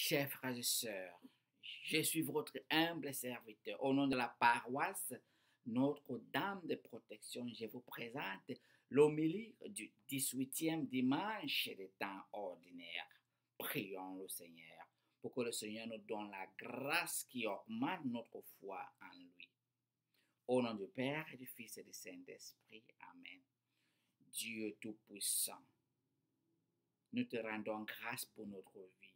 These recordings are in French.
Chers frères et sœurs, je suis votre humble serviteur. Au nom de la paroisse Notre-Dame de Protection, je vous présente l'homélie du 18e dimanche des temps ordinaires. Prions le Seigneur pour que le Seigneur nous donne la grâce qui augmente notre foi en lui. Au nom du Père et du Fils et du Saint-Esprit. Amen. Dieu Tout-Puissant, nous te rendons grâce pour notre vie.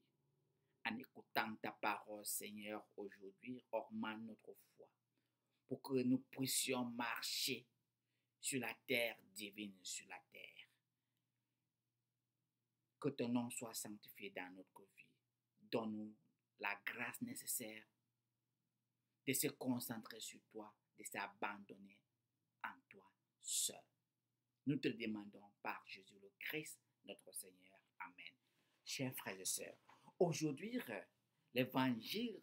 En écoutant ta parole, Seigneur, aujourd'hui, augmente notre foi pour que nous puissions marcher sur la terre divine, sur la terre. Que ton nom soit sanctifié dans notre vie. Donne-nous la grâce nécessaire de se concentrer sur toi, de s'abandonner en toi seul. Nous te demandons par Jésus le Christ, notre Seigneur. Amen. Chers frères et sœurs, aujourd'hui, l'évangile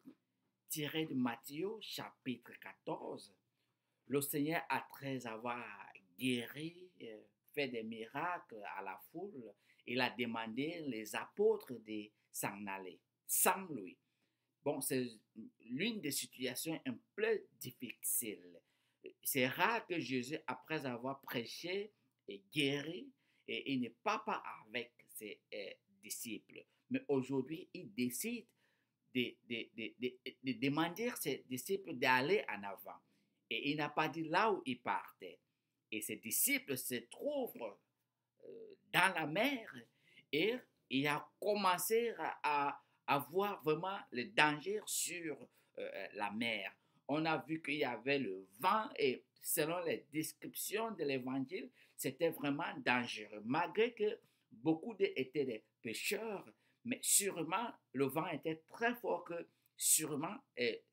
tiré de Matthieu, chapitre 14, le Seigneur, après avoir guéri, fait des miracles à la foule, il a demandé les apôtres de s'en aller sans lui. Bon, c'est l'une des situations un peu difficiles. C'est rare que Jésus, après avoir prêché et guéri, et il n'est pas avec ses disciples. Mais aujourd'hui, il décide de demander à ses disciples d'aller en avant. Et il n'a pas dit là où il partait. Et ses disciples se trouvent dans la mer et il a commencé à voir vraiment le danger sur la mer. On a vu qu'il y avait le vent et selon les descriptions de l'évangile, c'était vraiment dangereux. Malgré que beaucoup étaient des pêcheurs, mais sûrement le vent était très fort que sûrement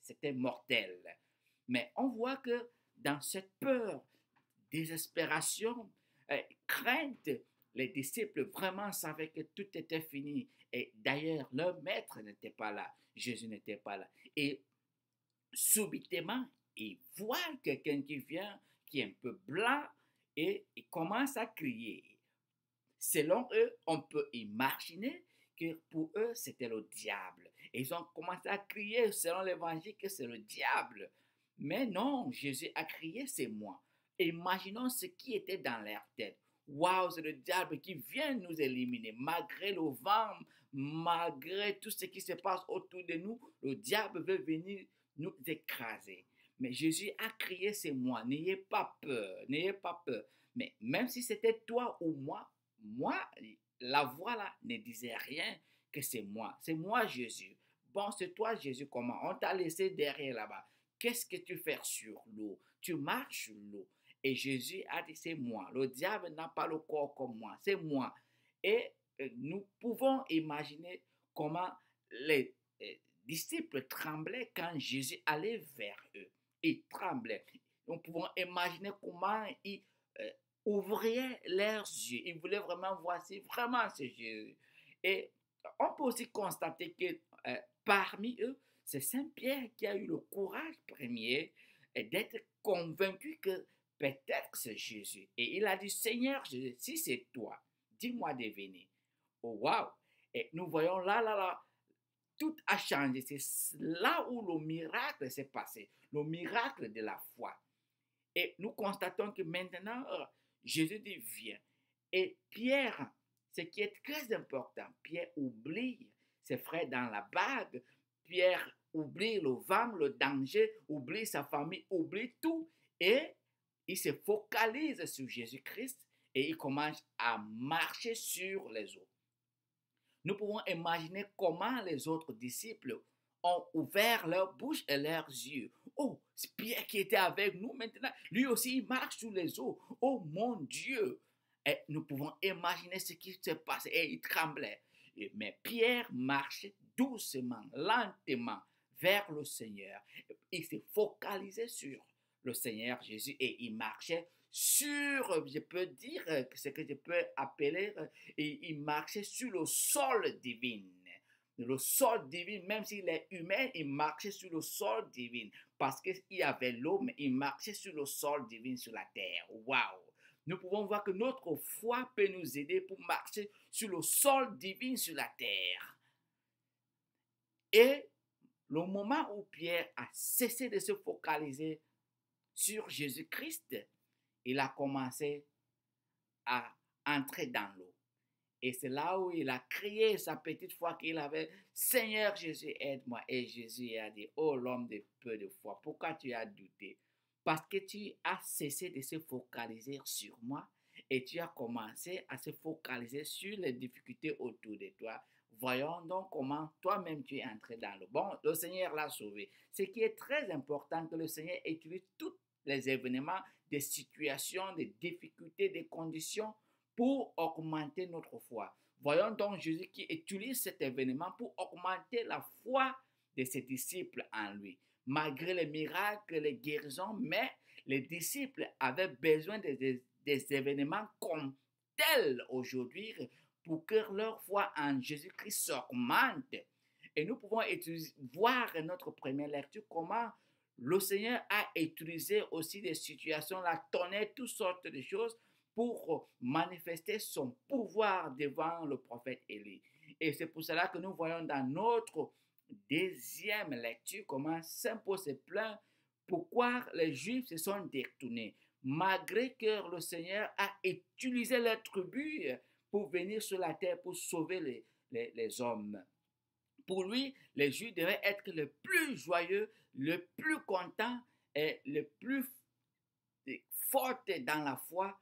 c'était mortel. Mais on voit que dans cette peur, désespération, crainte, les disciples vraiment savaient que tout était fini. Et d'ailleurs, leur maître n'était pas là. Jésus n'était pas là. Et subitement, ils voient quelqu'un qui vient, qui est un peu blanc, et ils commencent à crier. Selon eux, on peut imaginer que pour eux, c'était le diable. Et ils ont commencé à crier selon l'évangile que c'est le diable. Mais non, Jésus a crié, c'est moi. Imaginons ce qui était dans leur tête. Waouh, c'est le diable qui vient nous éliminer. Malgré le vent, malgré tout ce qui se passe autour de nous, le diable veut venir nous écraser. Mais Jésus a crié, c'est moi. N'ayez pas peur, n'ayez pas peur. Mais même si c'était toi ou moi, la voix là ne disait rien que c'est moi. C'est moi, Jésus. Bon, c'est toi, Jésus, comment? On t'a laissé derrière là-bas. Qu'est-ce que tu fais sur l'eau? Tu marches sur l'eau. Et Jésus a dit, c'est moi. Le diable n'a pas le corps comme moi. C'est moi. Et nous pouvons imaginer comment les disciples tremblaient quand Jésus allait vers eux. Ils tremblaient. Nous pouvons imaginer comment ils ouvraient leurs yeux. Ils voulaient vraiment voir si vraiment c'est Jésus. Et on peut aussi constater que parmi eux, c'est Saint-Pierre qui a eu le courage premier d'être convaincu que peut-être c'est Jésus. Et il a dit, Seigneur Jésus, si c'est toi, dis-moi de venir. Oh, waouh! Et nous voyons là, tout a changé. C'est là où le miracle s'est passé. Le miracle de la foi. Et nous constatons que maintenant, Jésus dit, viens. Et Pierre, ce qui est très important, Pierre oublie ses frères dans la bague. Pierre oublie le vent, le danger, oublie sa famille, oublie tout. Et il se focalise sur Jésus-Christ et il commence à marcher sur les eaux. Nous pouvons imaginer comment les autres disciples ont ouvert leur bouche et leurs yeux. Oh, c'est Pierre qui était avec nous maintenant. Lui aussi, il marche sur les eaux. Oh mon Dieu! Et nous pouvons imaginer ce qui se passe. Et il tremblait. Mais Pierre marchait doucement, lentement vers le Seigneur. Il s'est focalisé sur le Seigneur Jésus et il marchait sur, je peux dire, ce que je peux appeler, et il marchait sur le sol divin. Le sol divin, même s'il est humain, il marchait sur le sol divin. Parce qu'il y avait l'eau, mais il marchait sur le sol divin, sur la terre. Waouh! Nous pouvons voir que notre foi peut nous aider pour marcher sur le sol divin, sur la terre. Et le moment où Pierre a cessé de se focaliser sur Jésus-Christ, il a commencé à entrer dans l'eau. Et c'est là où il a crié sa petite foi qu'il avait, Seigneur Jésus, aide-moi. Et Jésus a dit, oh l'homme de peu de foi, pourquoi tu as douté? Parce que tu as cessé de se focaliser sur moi et tu as commencé à se focaliser sur les difficultés autour de toi. Voyons donc comment toi-même tu es entré dans l'eau. Bon, le Seigneur l'a sauvé. Ce qui est très important, que le Seigneur utilise tous les événements, des situations, des difficultés, des conditions pour augmenter notre foi. Voyons donc Jésus qui utilise cet événement pour augmenter la foi de ses disciples en lui. Malgré les miracles, les guérisons, mais les disciples avaient besoin des événements comme tels aujourd'hui pour que leur foi en Jésus-Christ s'augmente. Et nous pouvons voir dans notre première lecture comment le Seigneur a utilisé aussi des situations, la tonnerre, toutes sortes de choses pour manifester son pouvoir devant le prophète Élie. Et c'est pour cela que nous voyons dans notre deuxième lecture comment Saint Paul se plaint pourquoi les Juifs se sont détournés, malgré que le Seigneur a utilisé les tribus pour venir sur la terre pour sauver les hommes. Pour lui, les Juifs devaient être le plus joyeux, le plus content et le plus fort dans la foi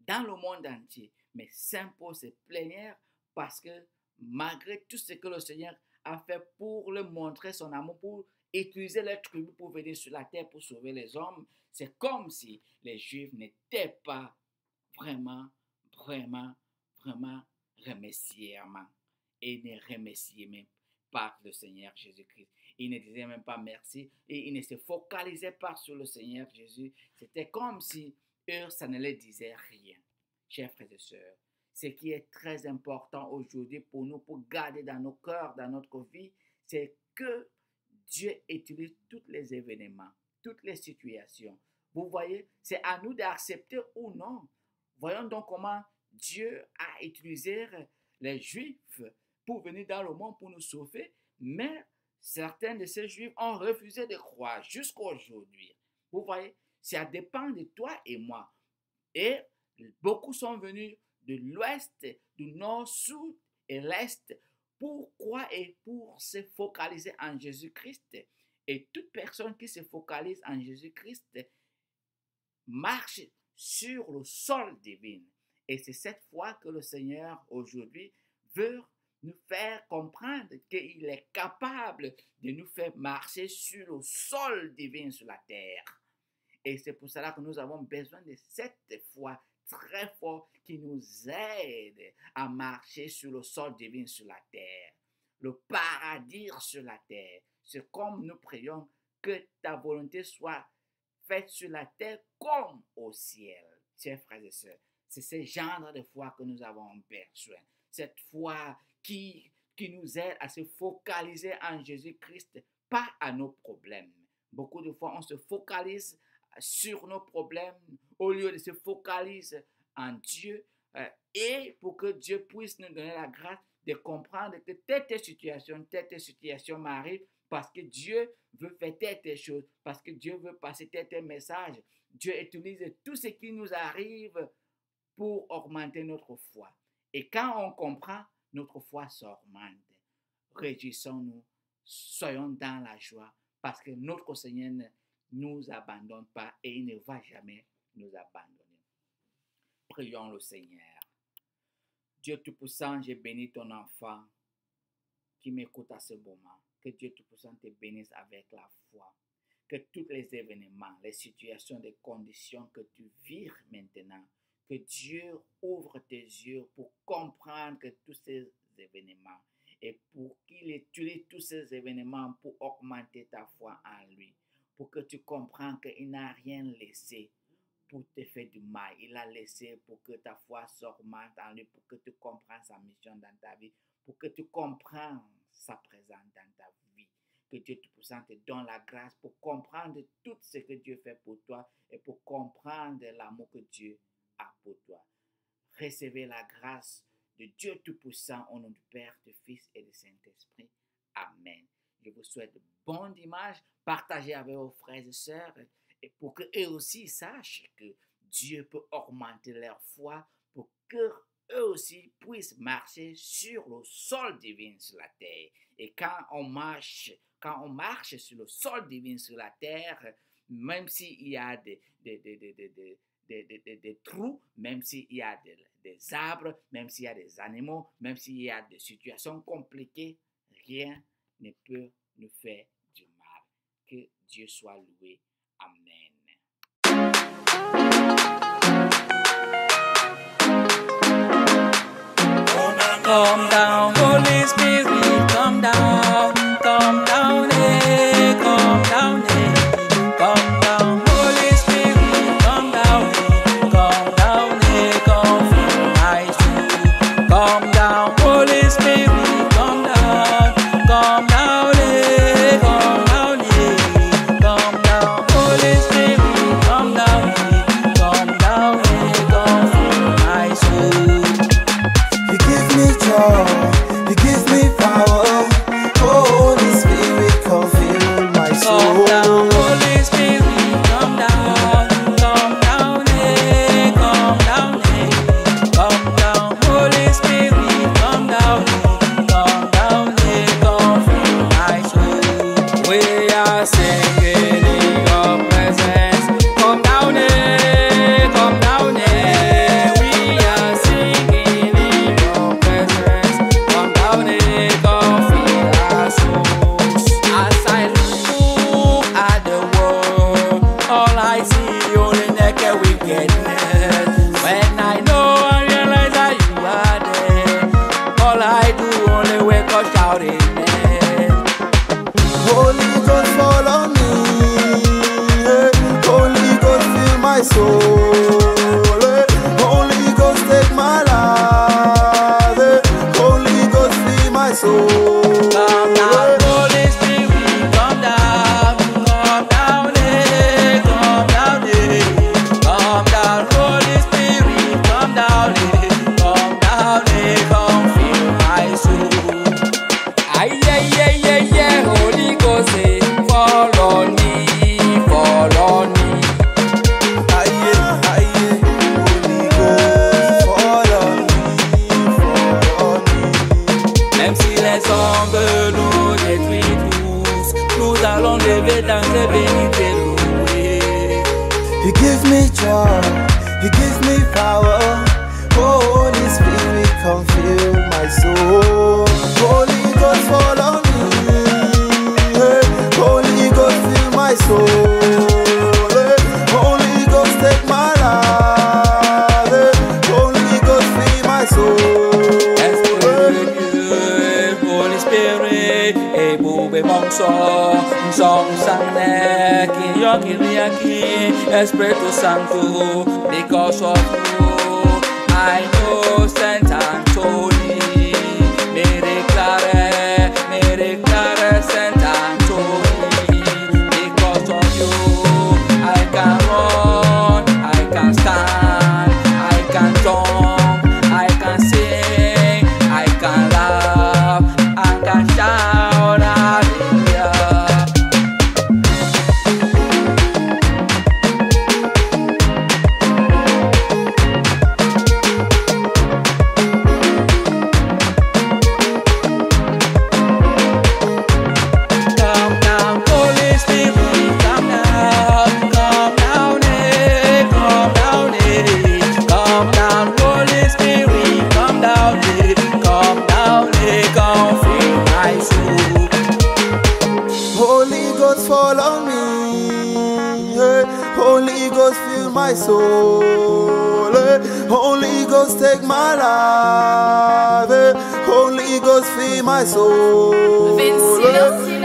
dans le monde entier. Mais Saint Paul se plaignait parce que malgré tout ce que le Seigneur a fait pour le montrer son amour, pour utiliser les tribus pour venir sur la terre pour sauver les hommes, c'est comme si les Juifs n'étaient pas vraiment, vraiment, vraiment remerciements et ne remerciaient même par le Seigneur Jésus-Christ. Ils ne disaient même pas merci et ils ne se focalisaient pas sur le Seigneur Jésus. C'était comme si eux, ça ne les disait rien. Chers frères et sœurs, ce qui est très important aujourd'hui pour nous, pour garder dans nos cœurs, dans notre vie, c'est que Dieu utilise tous les événements, toutes les situations. Vous voyez, c'est à nous d'accepter ou non. Voyons donc comment Dieu a utilisé les Juifs pour venir dans le monde pour nous sauver, mais certains de ces Juifs ont refusé de croire jusqu'à aujourd'hui. Vous voyez, ça dépend de toi et moi. Et beaucoup sont venus de l'ouest, du nord, sud et l'est pour croire et pour se focaliser en Jésus-Christ. Et toute personne qui se focalise en Jésus-Christ marche sur le sol divin. Et c'est cette foi que le Seigneur aujourd'hui veut nous faire comprendre qu'il est capable de nous faire marcher sur le sol divin sur la terre. Et c'est pour cela que nous avons besoin de cette foi très forte qui nous aide à marcher sur le sol divin sur la terre. Le paradis sur la terre. C'est comme nous prions que ta volonté soit faite sur la terre comme au ciel. Chers frères et sœurs, c'est ce genre de foi que nous avons besoin. Cette foi qui nous aide à se focaliser en Jésus-Christ, pas à nos problèmes. Beaucoup de fois, on se focalise sur nos problèmes au lieu de se focaliser en Dieu et pour que Dieu puisse nous donner la grâce de comprendre que telle situation m'arrive parce que Dieu veut faire telle chose, parce que Dieu veut passer tel message. Dieu utilise tout ce qui nous arrive pour augmenter notre foi. Et quand on comprend, notre foi s'augmente. Réjouissons-nous, soyons dans la joie parce que notre Seigneur ne nous abandonne pas et il ne va jamais nous abandonner. Prions le Seigneur. Dieu Tout-Puissant, je bénis ton enfant qui m'écoute à ce moment. Que Dieu Tout-Puissant te bénisse avec la foi. Que tous les événements, les situations, les conditions que tu vis maintenant, que Dieu ouvre tes yeux pour comprendre que tous ces événements et pour qu'il utilise tous ces événements pour augmenter ta foi en lui. Pour que tu comprennes qu'il n'a rien laissé pour te faire du mal. Il a laissé pour que ta foi s'augmente en lui, pour que tu comprennes sa mission dans ta vie, pour que tu comprennes sa présence dans ta vie. Que Dieu Tout-Puissant te donne la grâce pour comprendre tout ce que Dieu fait pour toi et pour comprendre l'amour que Dieu a pour toi. Recevez la grâce de Dieu Tout-Puissant au nom du Père, du Fils et du Saint-Esprit. Amen. Je vous souhaite bon dimanche. Partagez avec vos frères et sœurs et pour qu'eux aussi sachent que Dieu peut augmenter leur foi pour qu'eux aussi puissent marcher sur le sol divin sur la terre. Et quand on marche sur le sol divin sur la terre, même s'il y a des trous, même s'il y a des arbres, même s'il y a des animaux, même s'il y a des situations compliquées, rien ne peut nous faire du mal. Que Dieu soit loué. Amen. Come down, Holy Spirit, come down, eh, come down, eh, come down, Holy Spirit, come down, eh, come fill my soul. Come down, Holy Spirit, come down, eh, come down, eh, come down, Holy Spirit, come down, eh, come fill my soul. You give me power, Holy Spirit, come fill my soul. Come down, Holy Spirit, come down, eh, come down, Holy Spirit, come down, eh, come fill my soul. We are singing in your presence, come down, eh, we are singing in your presence, come down, eh, come fill our souls. As I look at the world, all I see only naked wickedness. When I know and realize that you are there, all I do only wake up shouting, eh. Holy Ghost, fall on me. Holy Ghost, fill my soul. Holy Ghost, take my life. Holy Ghost, fill my soul. Come down, Holy Spirit, come down, eh, come down, eh. Come down, Holy Spirit, come down, eh, come fill my soul. Aye, Holy Ghost, eh, fall on me, fall on me. Aye, Holy Ghost, fall on me. Même si les hommes nous détruisent tous, nous allons lever dans tes bénites et louer. You give me joy, you give me power. Holy Spirit, come fill my soul. Holy Ghost, fall on me. Holy Ghost, fill my soul. Holy Ghost, take my life. Holy Ghost, fill my soul. Esprit de Dieu, Holy Spirit, et boube mon son sang qui yaki, Espiritu Santo, because of you, I know Saint Anthony, me declare Saint Anthony, because of you, I can run, I can stand, I can jump, I can sing, I can laugh, I can shout, hallelujah. Come down, Holy Spirit, come down, eh, come down, Holy Spirit, come down, come fill my soul. Holy Ghost, fall on me. Holy Ghost, fill my soul. Holy Ghost, take my life. Holy Ghost, fill my soul. Silencieux.